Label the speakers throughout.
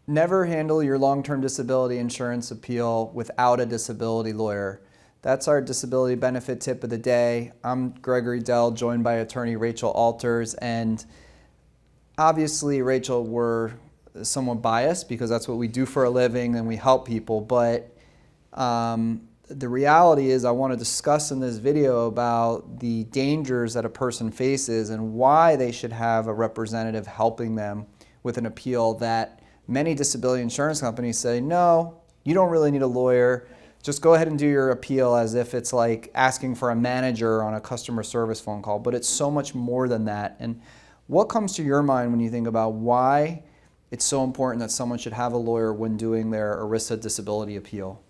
Speaker 1: Never handle your long-term disability insurance appeal without a disability lawyer. That's our disability benefit tip of the day. I'm Gregory Dell, joined by attorney Rachel Alters, and obviously, Rachel, we're somewhat biased because that's what we do for a living and we help people, but the reality is I want to discuss in this video about the dangers that a person faces and why they should have a representative helping them with an appeal that many disability insurance companies say, no, you don't really need a lawyer. Just go ahead and do your appeal, as if it's like asking for a manager on a customer service phone call. But it's so much more than that. And what comes to your mind when you think about why it's so important that someone should have a lawyer when doing their ERISA disability appeal?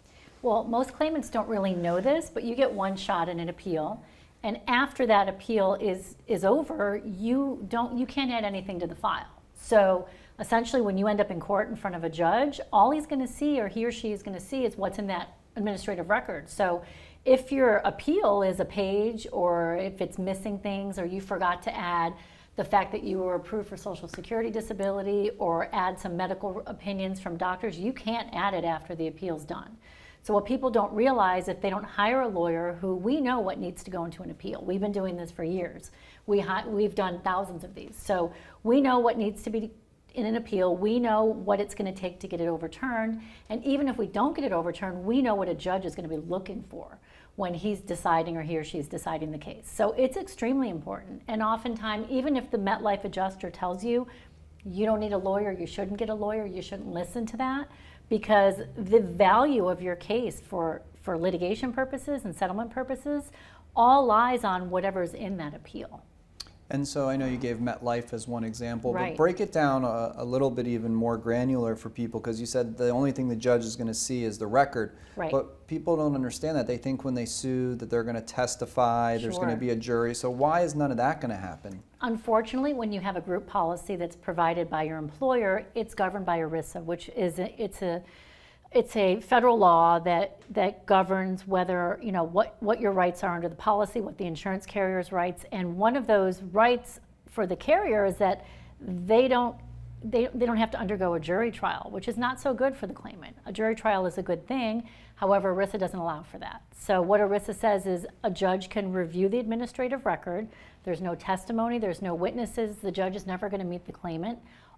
Speaker 2: Well, most claimants don't really know this, but you get one shot in an appeal. And after that appeal is over, you can't add anything to the file. So essentially, when you end up in court in front of a judge, all he's going to see, or he or she is going to see, is what's in that administrative record. So if your appeal is a page, or if it's missing things, or you forgot to add the fact that you were approved for Social Security disability, or add some medical opinions from doctors, you can't add it after the appeal's done. So what people don't realize, if they don't hire a lawyer who, we know what needs to go into an appeal. We've been doing this for years. We've done thousands of these. So we know what needs to be in an appeal. We know what it's going to take to get it overturned. And even if we don't get it overturned, we know what a judge is going to be looking for when he's deciding, or he or she's deciding the case. So it's extremely important. And oftentimes, even if the MetLife adjuster tells you, you don't need a lawyer, you shouldn't get a lawyer, you shouldn't listen to that, because the value of your case for litigation purposes and settlement purposes all lies on whatever's in that appeal.
Speaker 1: And so I know you gave MetLife as one example,
Speaker 2: Right.
Speaker 1: but break it down a little bit even more granular for people, because you said the only thing the judge is going to see is the record.
Speaker 2: Right.
Speaker 1: But people don't understand that. They think when they sue that they're going to testify, there's going to
Speaker 2: Sure.
Speaker 1: be a jury. So why is none of that going to happen?
Speaker 2: Unfortunately, when you have a group policy that's provided by your employer, it's governed by ERISA, which is it's a federal law that governs whether, what your rights are under the policy, what the insurance carrier's rights. And one of those rights for the carrier is that they don't have to undergo a jury trial, which is not so good for the claimant. A jury trial is a good thing. However, ERISA doesn't allow for that. So what ERISA says is a judge can review the administrative record. There's no testimony, there's no witnesses. The judge is never going to meet the claimant.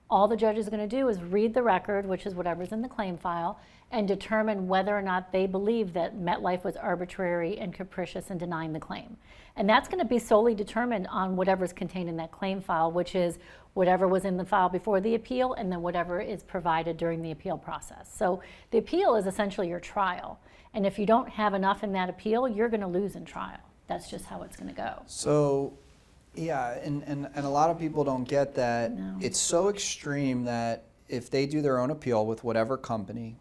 Speaker 2: All the judge is going to do is read the record, which is whatever's in the claim file, and determine whether or not they believe that MetLife was arbitrary and capricious in denying the claim. And that's going to be solely determined on whatever's contained in that claim file, which is whatever was in the file before the appeal, and then whatever is provided during the appeal process. So the appeal is essentially your trial. And if you don't have enough in that appeal, you're going to lose in trial. That's just how it's going to go.
Speaker 1: So, yeah, and a lot of people don't get that.
Speaker 2: No.
Speaker 1: It's so extreme that if they do their own appeal with whatever company,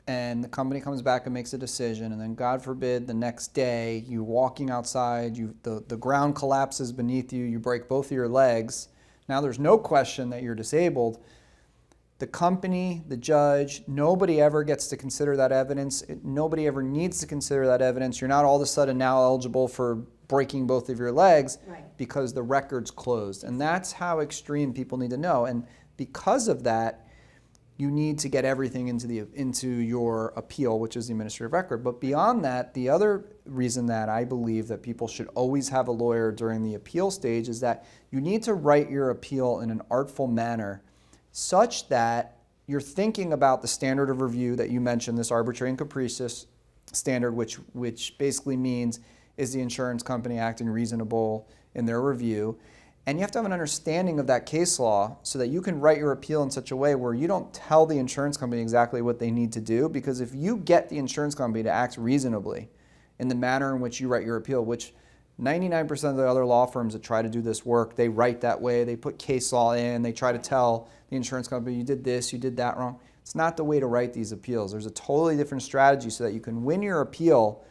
Speaker 1: and the company comes back and makes a decision, and then God forbid the next day you're walking outside, the ground collapses beneath you, you break both of your legs, now there's no question that you're disabled. The company, the judge, nobody ever gets to consider that evidence. Nobody ever needs to consider that evidence. You're not all of a sudden now eligible for breaking both of your legs.
Speaker 2: Right.
Speaker 1: Because the record's closed. And that's how extreme people need to know. And because of that, you need to get everything into your appeal, which is the administrative record. But beyond that, the other reason that I believe that people should always have a lawyer during the appeal stage is that you need to write your appeal in an artful manner such that you're thinking about the standard of review that you mentioned, this arbitrary and capricious standard, which basically means, is the insurance company acting reasonable in their review? And you have to have an understanding of that case law so that you can write your appeal in such a way where you don't tell the insurance company exactly what they need to do, because if you get the insurance company to act reasonably in the manner in which you write your appeal, which 99% of the other law firms that try to do this work, they write that way, they put case law in, they try to tell the insurance company, you did this, you did that wrong. It's not the way to write these appeals. There's a totally different strategy so that you can win your appeal,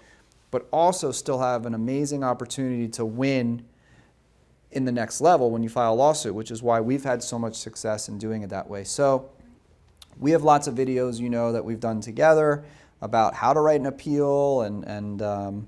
Speaker 1: but also still have an amazing opportunity to win in the next level when you file a lawsuit, which is why we've had so much success in doing it that way. So we have lots of videos, that we've done together about how to write an appeal and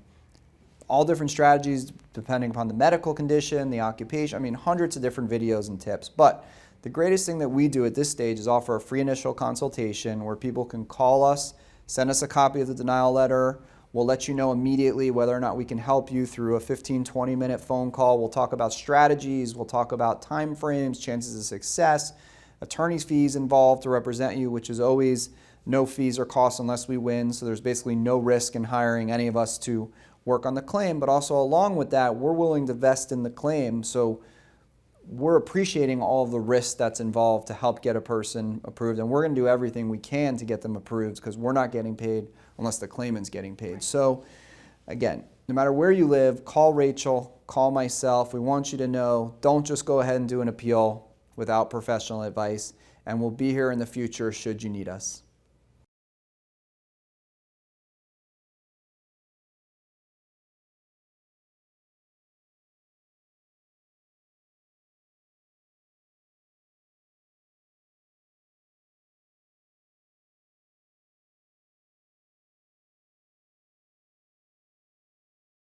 Speaker 1: all different strategies depending upon the medical condition, the occupation. I mean, hundreds of different videos and tips. But the greatest thing that we do at this stage is offer a free initial consultation where people can call us, send us a copy of the denial letter. We'll let you know immediately whether or not we can help you through a 15, 20-minute phone call. We'll talk about strategies. We'll talk about time frames, chances of success, attorney's fees involved to represent you, which is always no fees or costs unless we win. So there's basically no risk in hiring any of us to work on the claim. But also along with that, we're willing to vest in the claim. So we're appreciating all of the risk that's involved to help get a person approved. And we're going to do everything we can to get them approved because we're not getting paid unless the claimant's getting paid. So again, no matter where you live, call Rachel, call myself. We want you to know, don't just go ahead and do an appeal without professional advice. And we'll be here in the future should you need us.